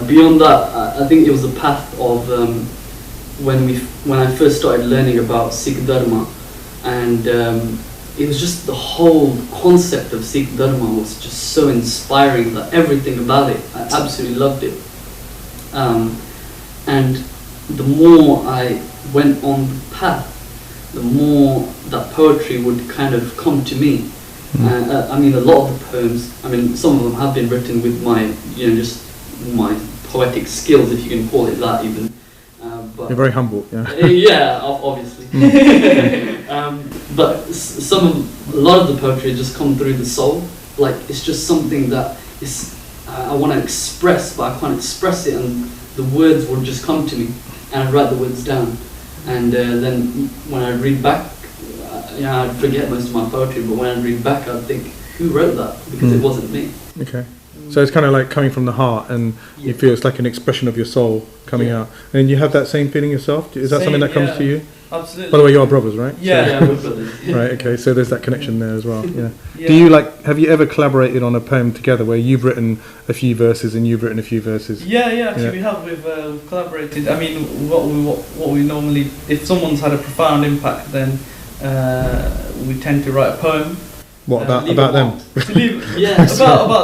Beyond that, I think it was the path of when I first started learning about Sikh Dharma, and it was just the whole concept of Sikh Dharma was just so inspiring, that everything about it, I absolutely loved it. And the more I went on the path, the more that poetry would kind of come to me. I mean, a lot of the poems, I mean, some of them have been written with my, just my poetic skills, if you can call it that even. But you're very humble, yeah. Yeah, obviously. But a lot of the poetry just come through the soul. Like, it's just something that is, I want to express, but I can't express it, and the words would just come to me, and I'd write the words down. And then when I read back, I'd forget most of my poetry, but when I read back, I'd think, who wrote that? Because it wasn't me. Okay. So it's kind of like coming from the heart, and you feel it's like an expression of your soul coming out. And you have that same feeling yourself? Is that something that comes to you? Absolutely. By the way, you are brothers, right? Yeah, we're brothers. Right, okay, so there's that connection there as well. Yeah. Do you have you ever collaborated on a poem together where you've written a few verses and you've written a few verses? Yeah, actually we have. We've collaborated. I mean, what we normally, if someone's had a profound impact, then we tend to write a poem. What about them? About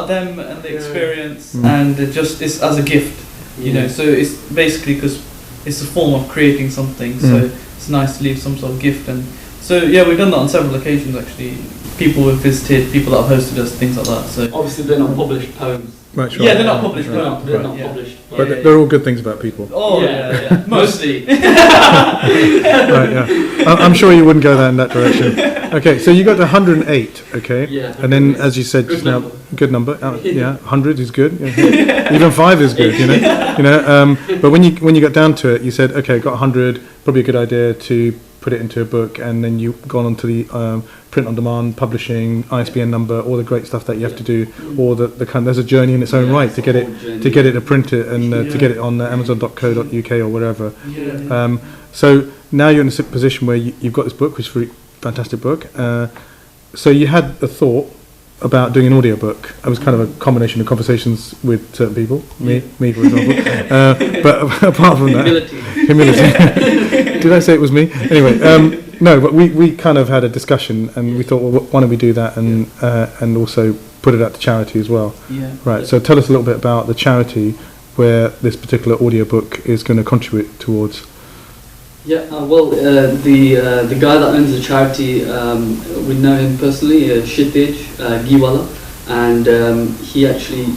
them and the experience, and just it's as a gift, So it's basically because it's a form of creating something. So it's nice to leave some sort of gift, and so we've done that on several occasions actually. People have visited, people that have hosted us, things like that. So obviously they're not published poems. Right, sure. Yeah, they're not published poems. They're not published. But they're all good things about people. Oh yeah. Mostly. Right, yeah. I'm sure you wouldn't go in that direction. Okay, so you got to 108, okay? Yeah. And then, as you said just now, good number. 100 is good. Yeah. Even 5 is good, But when you got down to it, you said, okay, got 100, probably a good idea to put it into a book, and then you've gone on to the print on demand, publishing, ISBN number, all the great stuff that you have to do, or there's a journey in its own right to get it to print it and to get it on Amazon.co.uk or wherever. So now you're in a position where you've got this book, which is a really fantastic book. So you had a thought about doing an audiobook. It was kind of a combination of conversations with certain people, me for example. But apart from that, humility. Did I say it was me? Anyway, no, but we kind of had a discussion, and we thought, well, why don't we do that, and also put it out to charity as well. Yeah. Right. So tell us a little bit about the charity where this particular audiobook is going to contribute towards. Yeah, the guy that owns the charity, we know him personally, Shitej Giwala, and he actually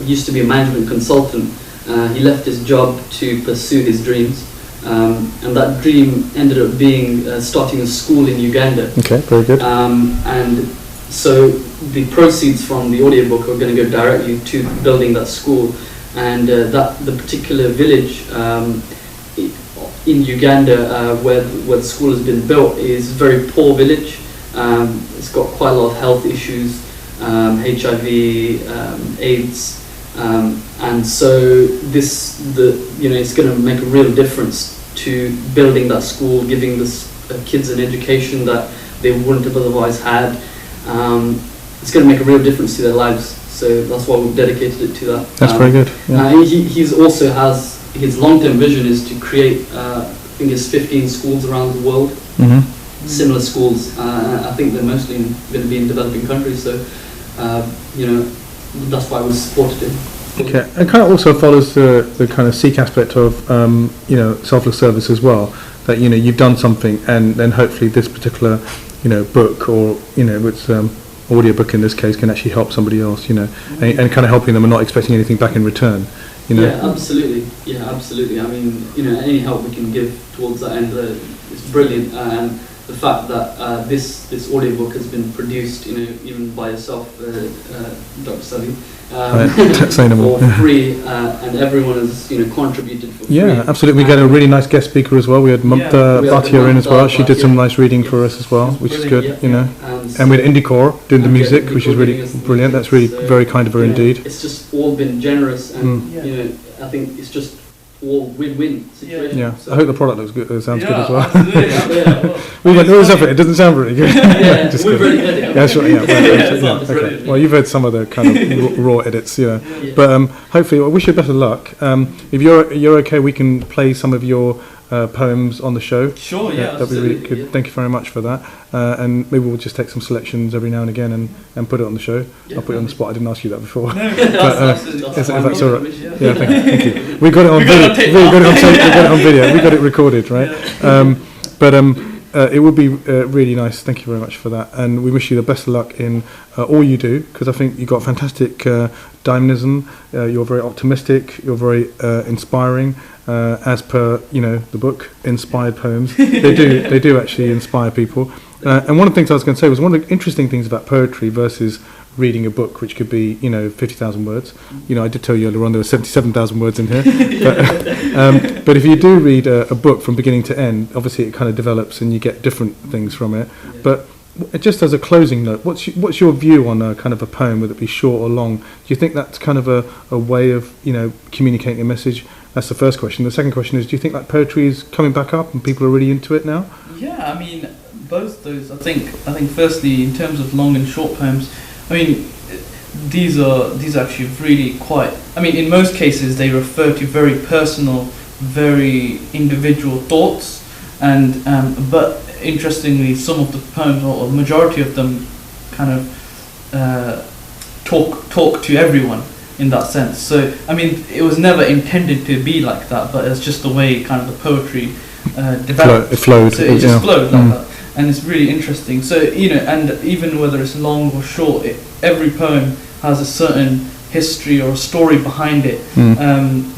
used to be a management consultant. He left his job to pursue his dreams, and that dream ended up being starting a school in Uganda. Okay, very good. And so the proceeds from the audiobook are going to go directly to building that school, and the particular village in Uganda where the school has been built is a very poor village. It's got quite a lot of health issues, HIV, AIDS, and so it's going to make a real difference to building that school, giving the kids an education that they wouldn't have otherwise had. It's going to make a real difference to their lives, so that's why we've dedicated it to that. That's very good. Yeah. He's also has his long-term vision is to create, I think it's 15 schools around the world, similar schools. I think they're mostly going to be in developing countries, so that's why we supported him. Okay, and kind of also follows the kind of Sikh aspect of selfless service as well. That you've done something, and then hopefully this particular book or it's audiobook in this case can actually help somebody else. And kind of helping them and not expecting anything back in return. you know. Yeah, absolutely. Yeah, absolutely. I mean, any help we can give towards that end is brilliant. And the fact that this audiobook has been produced, even by yourself, Dr. Savi, for free, and everyone has contributed for free. Yeah, absolutely. We get a really nice guest speaker as well. We had Mamta Bhatia in as well. She did some nice reading for us as well, which is good, And we had Indiecore doing the music, which is really brilliant. That's really very kind of her indeed. It's just all been generous, and I think it's just all win-win situation. Yeah, so I hope the product looks good. It sounds good as well. We went always up it. It doesn't sound very good. Yeah, we've already heard it. That's right. Yeah, okay. Well, you've heard some of the kind of raw edits, But hopefully, I wish you best of luck. If you're okay, we can play some of your poems on the show. Sure, yeah, that'd be really good. Yeah. Thank you very much for that. And maybe we'll just take some selections every now and again and put it on the show. Yeah, I'll put it on the spot. I didn't ask you that before. No, if that's all right. Yeah, thank you. We got it on video. We got it on video. We got it recorded, right? It would be really nice. Thank you very much for that, and we wish you the best of luck in all you do, because I think you've got fantastic dynamism. You're very optimistic. You're very inspiring. As per the book, inspired poems. They do actually inspire people. And one of the things I was going to say was one of the interesting things about poetry versus reading a book, which could be 50,000 words. I did tell you earlier on there were 77,000 words in here. But if you do read a book from beginning to end, obviously it kind of develops and you get different things from it. Yeah. But just as a closing note, what's your view on a kind of a poem, whether it be short or long? Do you think that's kind of a way of communicating a message? That's the first question. The second question is, do you think that poetry is coming back up and people are really into it now? Yeah, I mean, both those. I think firstly, in terms of long and short poems, I mean, these are actually really quite. I mean, in most cases, they refer to very personal, very individual thoughts, and but interestingly, some of the poems, or a majority of them, kind of talk to everyone. In that sense, so I mean, it was never intended to be like that, but it's just the way kind of the poetry developed. It flowed. So it just flowed like that, and it's really interesting. So and even whether it's long or short, every poem has a certain history or a story behind it,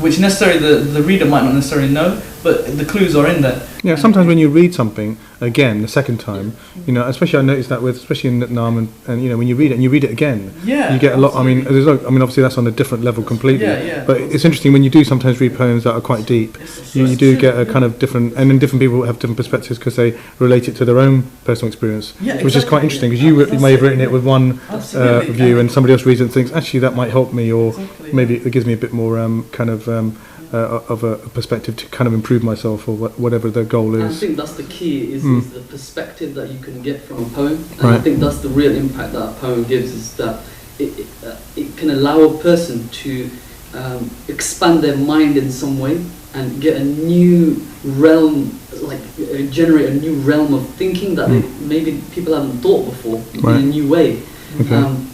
which necessarily the reader might not necessarily know, but the clues are in there. Yeah, sometimes when you read something again the second time, especially I noticed that especially in Vietnam and when you read it and you read it again, you get a lot. I mean, obviously that's on a different level completely. But it's interesting when you do sometimes read poems that are quite deep. You do get a kind of different, and then different people have different perspectives because they relate it to their own personal experience, which is quite interesting. Because you may have written it with one view, and somebody else reads it and thinks, actually that might help me, or maybe it gives me a bit more of a perspective to kind of improve myself, or whatever the goal is. I think that's the key, is the perspective that you can get from a poem, and I think that's the real impact that a poem gives, is that it can allow a person to expand their mind in some way and get a new realm, generate a new realm of thinking that maybe people haven't thought before in a new way.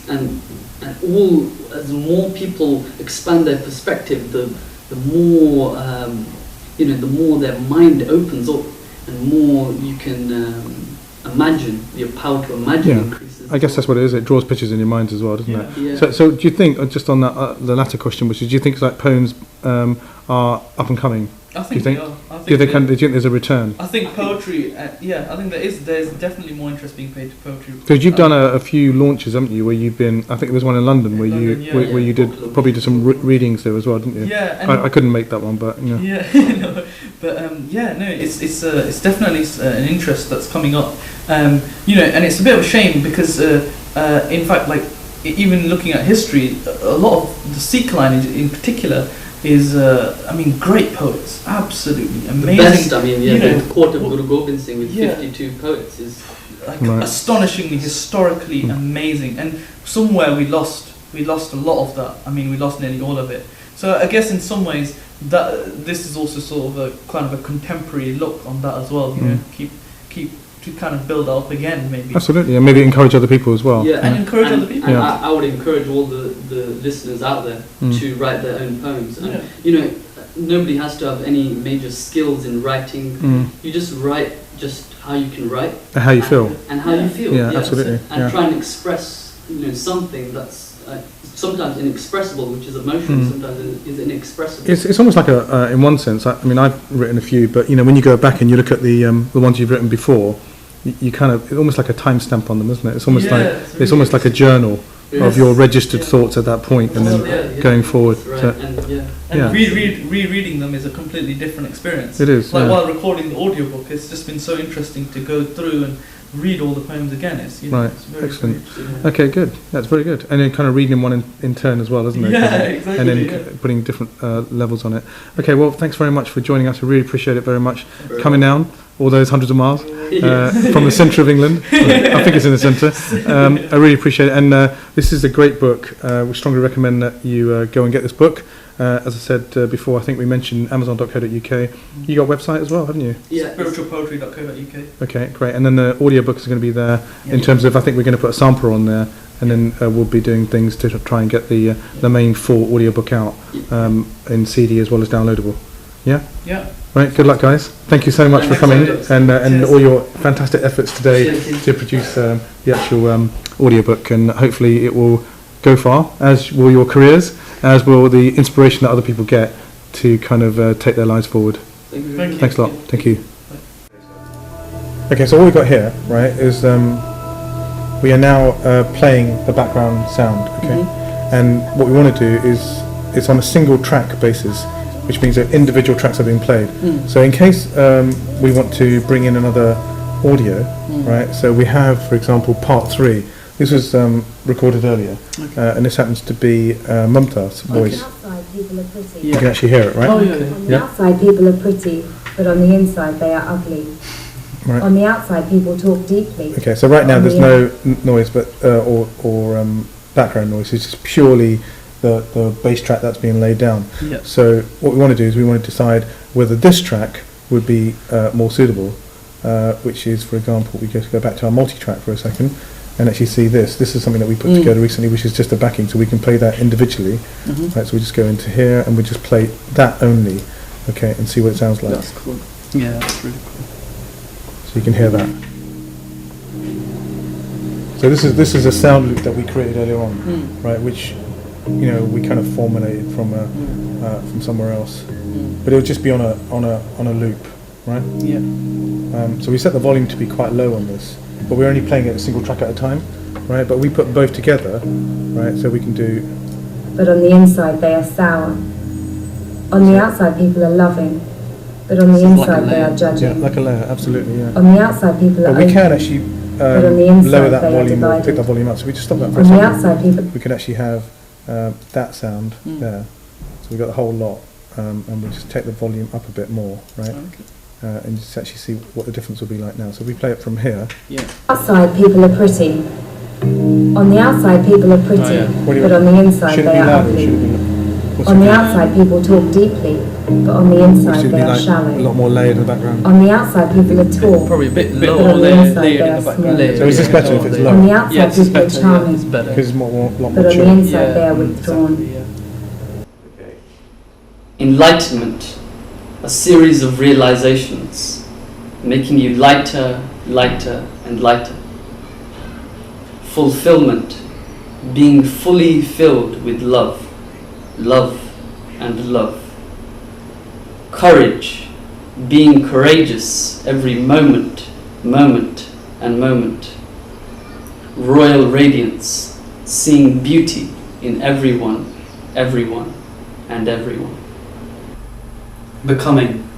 And as more people expand their perspective, the more the more their mind opens up, and more you can imagine. Your power to imagine increases. I guess that's what it is. It draws pictures in your mind as well, doesn't it? Yeah. So do you think, just on that the latter question, which is, do you think poems are up and coming? I think they are. Do you think there's a return? I think poetry, I think there's definitely more interest being paid to poetry. Because you've done a few launches, haven't you, where you've been, I think there was one in London where you probably did some readings there as well, didn't you? Yeah. I couldn't make that one, but it's definitely an interest that's coming up, and it's a bit of a shame because in fact, even looking at history, a lot of the Sikh lineage in particular is great poets, absolutely amazing. The best, the court of Guru Gobind Singh with 52 poets is astonishingly historically amazing, and somewhere we lost a lot of that. We lost nearly all of it. So I guess in some ways that this is also sort of a kind of a contemporary look on that as well. Keep to kind of build up again, maybe. Absolutely, and maybe encourage other people as well. And encourage other people. And I would encourage all the listeners out there to write their own poems. And nobody has to have any major skills in writing. You just write just how you can write. And how you feel. And how you feel. Yeah, absolutely. And try and express something that's sometimes inexpressible, which is emotional, sometimes is inexpressible. It's almost like in one sense. I mean, I've written a few, but when you go back and you look at the ones you've written before, you kind of, it's almost like a timestamp on them, isn't it? It's almost it's almost like a journal of your registered thoughts at that point, and then going forward. Right. So, and rereading them is a completely different experience. It is. Like while recording the audiobook, it's just been so interesting to go through and read all the poems again. It's, right. It's very, Excellent. very Okay, good. That's very good. And then kind of reading one in turn as well, isn't it? Yeah, exactly. And then putting different levels on it. Okay, well, thanks very much for joining us. We really appreciate it very much. Coming down all those hundreds of miles from the centre of England. I think it's in the centre. I really appreciate it. And this is a great book. We strongly recommend that you go and get this book. As I said before, I think we mentioned amazon.co.uk. You got a website as well, haven't you? Yeah. Spiritualpoetry.co.uk. Okay, great. And then the audiobook is going to be there in terms of, I think we're going to put a sampler on there, and then we'll be doing things to try and get the main full audiobook out in CD as well as downloadable. Yeah? Yeah. Right, good luck, guys. Thank you so much for coming and all your fantastic efforts today to produce the actual audiobook, and hopefully it will go far, as will your careers, as will the inspiration that other people get to kind of take their lives forward. Thank you. Thanks a lot. Thank you. Okay, so all we've got here, right, is we are now playing the background sound, okay? And what we want to do is, it's on a single track basis, which means that individual tracks are being played. So in case we want to bring in another audio, right, so we have, for example, part 3. This was recorded earlier, and this happens to be Mumtaz's voice. On the outside, people are pretty. You can actually hear it, right? Oh, yeah. On the outside, people are pretty, but on the inside, they are ugly. Right. On the outside, people talk deeply. Okay, so right now there's no noise, but or background noise. It's just purely the bass track that's being laid down. Yeah. So what we want to do is we want to decide whether this track would be more suitable, which is, for example, we just go back to our multi-track for a second and actually see this. This is something that we put together recently, which is just a backing, so we can play that individually. Right, so we just go into here and we just play that only, okay, and see what it sounds like. That's cool. Yeah, that's really cool. So you can hear that. So this is a sound loop that we created earlier on, right? Which we kind of formulated from somewhere else, but it would just be on a loop, right? Yeah. So we set the volume to be quite low on this, but we're only playing it a single track at a time, right? But we put both together, right? So we can do. But on the inside, they are sour. On the outside, people are loving, but on the inside, they are judging. Yeah, like a layer, absolutely, yeah. On the outside, people are But we open, can actually but on the inside, lower that they are volume or pick divided. that volume up. So we just stop that for a On the second. outside, people. We can actually have that sound there. So we've got the whole lot, and we'll just take the volume up a bit more, right? Okay. And just actually see what the difference will be like now. So we play it from here. Yeah. Outside, people are pretty. On the outside, people are pretty, What do you but on the inside, should it they be are louder? Should ugly. it be On the outside, people talk deeply, but on the inside, should it they be are like a shallow. lot more layered in the background? On the outside, people are tall. Probably a bit But lower on the layered inside, in they the are background. small. So is this better if it's low? On the outside, Yes, it's people are better. Yeah, charming, it's better. Because it's lot more but on the chill. inside, they are withdrawn. Exactly, yeah. Enlightenment, a series of realizations, making you lighter, lighter, and lighter. Fulfillment, being fully filled with love, love, and love. Courage, being courageous every moment, moment, and moment. Royal radiance, seeing beauty in everyone, everyone, and everyone. Becoming.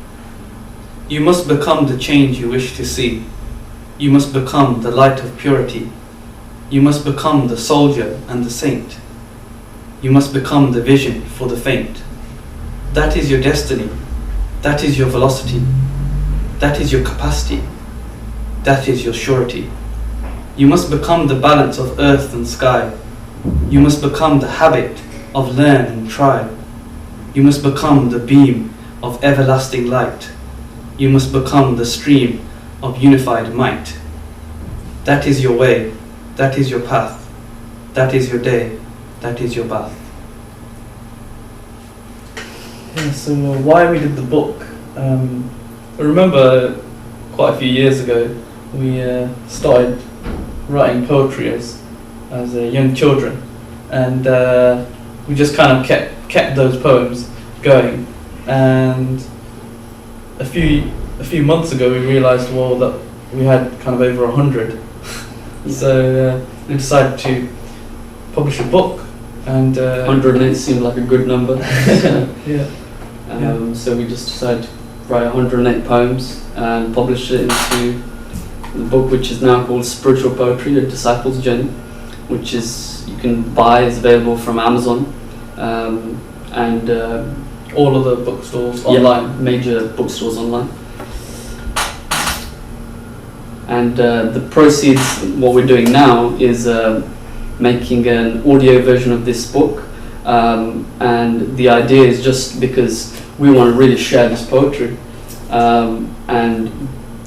You must become the change you wish to see. You must become the light of purity. You must become the soldier and the saint. You must become the vision for the faint. That is your destiny. That is your velocity. That is your capacity. That is your surety. You must become the balance of earth and sky. You must become the habit of learn and try. You must become the beam of everlasting light. You must become the stream of unified might. That is your way. That is your path. That is your day. That is your bath. Yeah, so why we did the book? I remember quite a few years ago we started writing poetry as young children, and we just kind of kept those poems going. And a few months ago, we realised, well, that we had kind of over 100. So we decided to publish a book, and 108 seemed like a good number. yeah. So we just decided to write 108 poems and publish it into the book, which is now called Spiritual Poetry: A Disciple's Journey, which is you can buy, is available from Amazon, and all of the bookstores online, major bookstores online. And the proceeds, what we're doing now is making an audio version of this book, and the idea is just because we want to really share this poetry, and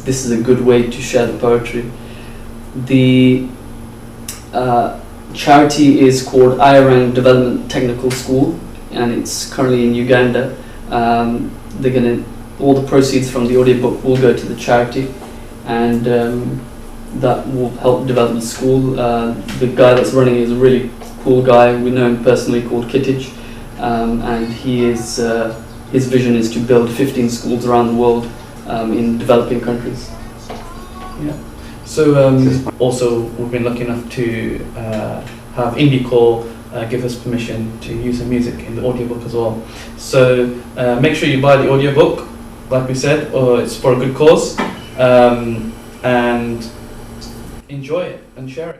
this is a good way to share the poetry. The charity is called Iran Development Technical School, and it's currently in Uganda. All the proceeds from the audiobook will go to the charity, and that will help develop the school. The guy that's running it is a really cool guy. We know him personally, called Kittij, and he is his vision is to build 15 schools around the world in developing countries. Yeah. So also we've been lucky enough to have IndieCore give us permission to use the music in the audiobook as well. So make sure you buy the audiobook, like we said, or it's for a good cause, and enjoy it and share it.